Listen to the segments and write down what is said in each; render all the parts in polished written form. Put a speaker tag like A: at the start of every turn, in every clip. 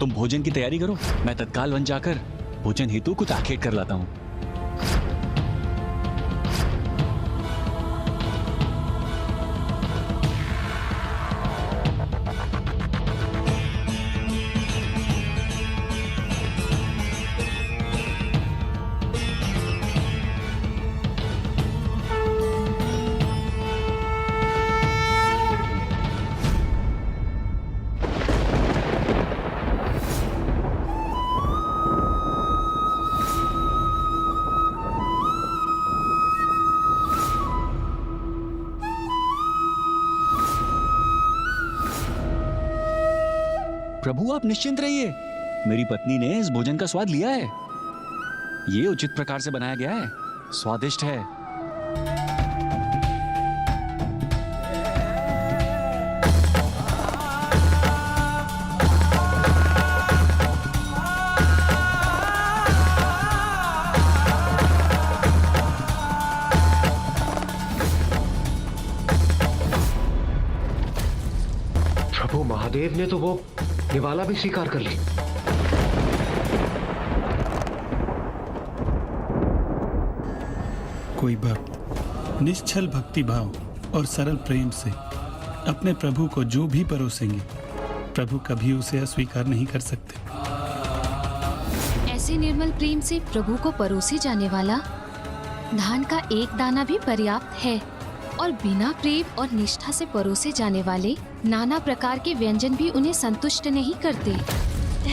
A: तुम भोजन की तैयारी करो, मैं तत्काल वन जाकर भोजन हेतु कुछ आखेट कर लाता हूँ। प्रभु आप निश्चिंत रहिए, मेरी पत्नी ने इस भोजन का स्वाद लिया है। ये उचित प्रकार से बनाया गया है, स्वादिष्ट है।
B: प्रभु महादेव ने तो वो निवाला भी स्वीकार कर ली।
C: कोई भक्त निश्चल भक्ति भाव और सरल प्रेम से अपने प्रभु को जो भी परोसेंगे, प्रभु कभी उसे अस्वीकार नहीं कर सकते।
D: ऐसे निर्मल प्रेम से प्रभु को परोसे जाने वाला धान का एक दाना भी पर्याप्त है, और बिना प्रेम और निष्ठा से परोसे जाने वाले नाना प्रकार के व्यंजन भी उन्हें संतुष्ट नहीं करते।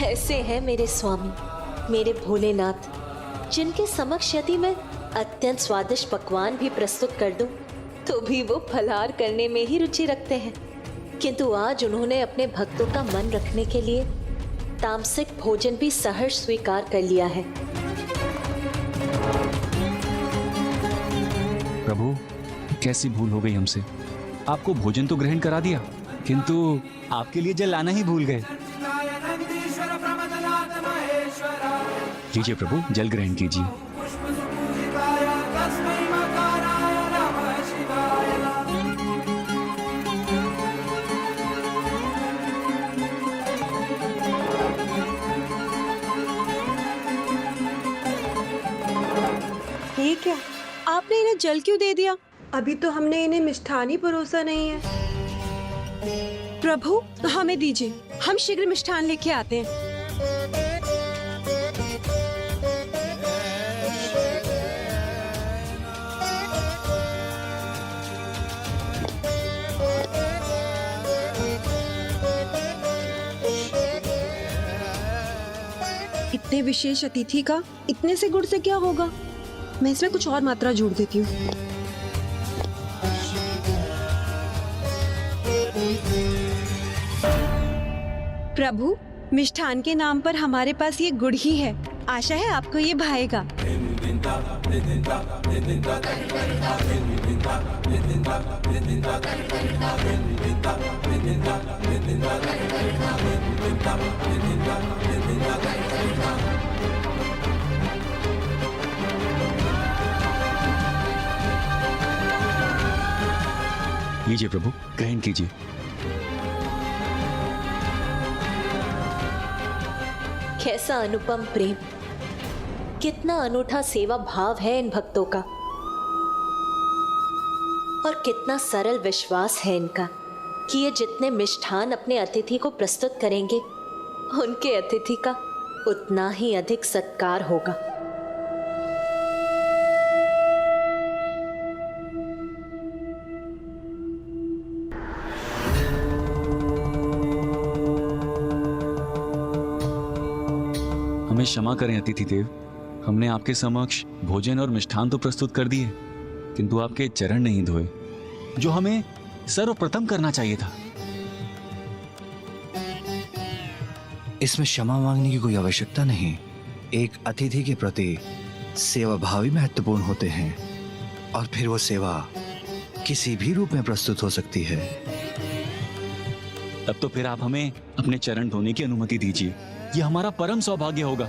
E: ऐसे हैं मेरे स्वामी, मेरे भोलेनाथ, जिनके समक्ष यदि मैं अत्यंत स्वादिष्ट पकवान भी प्रस्तुत कर दूं, तो भी वो फलाहार करने में ही रुचि रखते हैं। किंतु आज उन्होंने अपने भक्तों का मन रखने के लिए तामसिक भोजन भी सहर्ष स्वीकार कर लिया है।
A: प्रभु कैसी भूल हो गई हमसे, आपको भोजन तो ग्रहण करा दिया, किंतु आपके लिए जल लाना ही भूल गए। लीजिए प्रभु, जल ग्रहण कीजिए।
F: ये क्या, आपने इन्हें जल क्यों दे दिया? अभी तो हमने इन्हें मिष्ठान ही परोसा नहीं है। प्रभु हमें दीजिए, हम शीघ्र मिष्ठान लेके आते हैं। इतने विशेष अतिथि का इतने से गुड़ से क्या होगा? मैं इसमें कुछ और मात्रा जोड़ देती हूँ। प्रभु मिष्ठान के नाम पर हमारे पास ये गुड़ ही है, आशा है आपको ये भाएगा।
A: लीजिए प्रभु, ग्रहण कीजिए।
E: कैसा अनुपम प्रेम, कितना अनूठा सेवा भाव है इन भक्तों का, और कितना सरल विश्वास है इनका कि ये जितने मिष्ठान अपने अतिथि को प्रस्तुत करेंगे, उनके अतिथि का उतना ही अधिक सत्कार होगा।
A: हमें क्षमा करें अतिथि देव, हमने आपके समक्ष भोजन और मिष्ठान तो प्रस्तुत कर दिए, किंतु आपके चरण नहीं धोए, जो हमें सर्वप्रथम करना चाहिए था।
G: इसमें क्षमा मांगने की कोई आवश्यकता नहीं। एक अतिथि के प्रति सेवा भाव ही महत्वपूर्ण होते हैं, और फिर वो सेवा किसी भी रूप में प्रस्तुत हो सकती है।
A: तब तो फिर आप हमें अपने चरण धोने की अनुमति दीजिए, यह हमारा परम सौभाग्य होगा।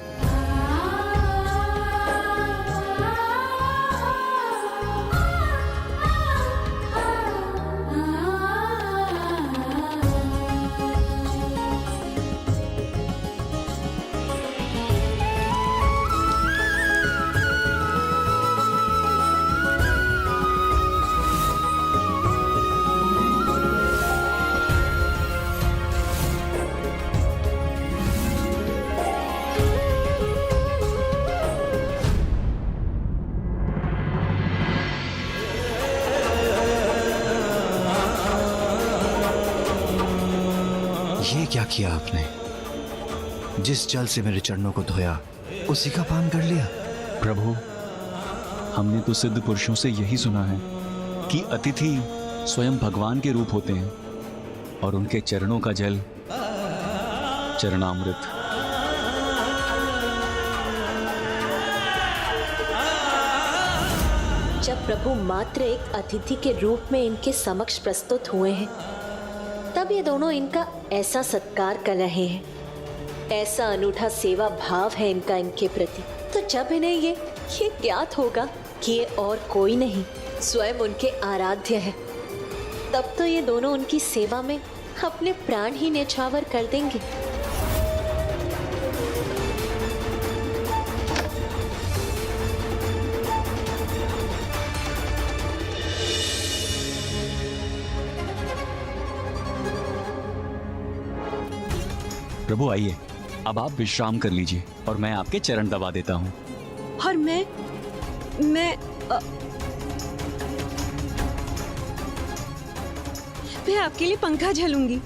G: ये क्या किया आपने? जिस जल से मेरे चरणों को धोया उसी का पान कर लिया।
A: प्रभु, हमने तो सिद्ध पुरुषों से यही सुना है कि अतिथि स्वयं भगवान के रूप होते हैं और उनके चरणों का जल चरणामृत।
E: जब प्रभु मात्र एक अतिथि के रूप में इनके समक्ष प्रस्तुत हुए हैं, तब ये दोनों इनका ऐसा सत्कार कर रहे हैं, ऐसा अनूठा सेवा भाव है इनका इनके प्रति। तो जब इन्हें ये ज्ञात होगा कि ये और कोई नहीं स्वयं उनके आराध्य है, तब तो ये दोनों उनकी सेवा में अपने प्राण ही न्यौछावर कर देंगे।
A: प्रभु आइए, अब आप विश्राम कर लीजिए और मैं आपके चरण दबा देता हूँ।
F: और मैं आपके लिए पंखा झलूंगी।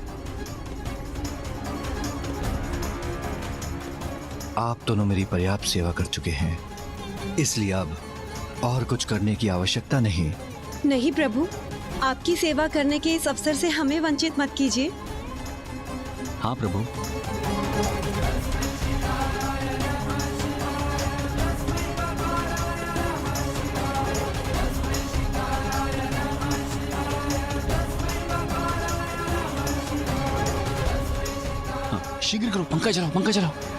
G: आप दोनों मेरी पर्याप्त सेवा कर चुके हैं, इसलिए अब और कुछ करने की आवश्यकता नहीं।
F: नहीं प्रभु, आपकी सेवा करने के इस अवसर से हमें वंचित मत कीजिए।
A: हाँ प्रभु। शीघ्र करो, पंखा चलाओ, पंखा चलाओ।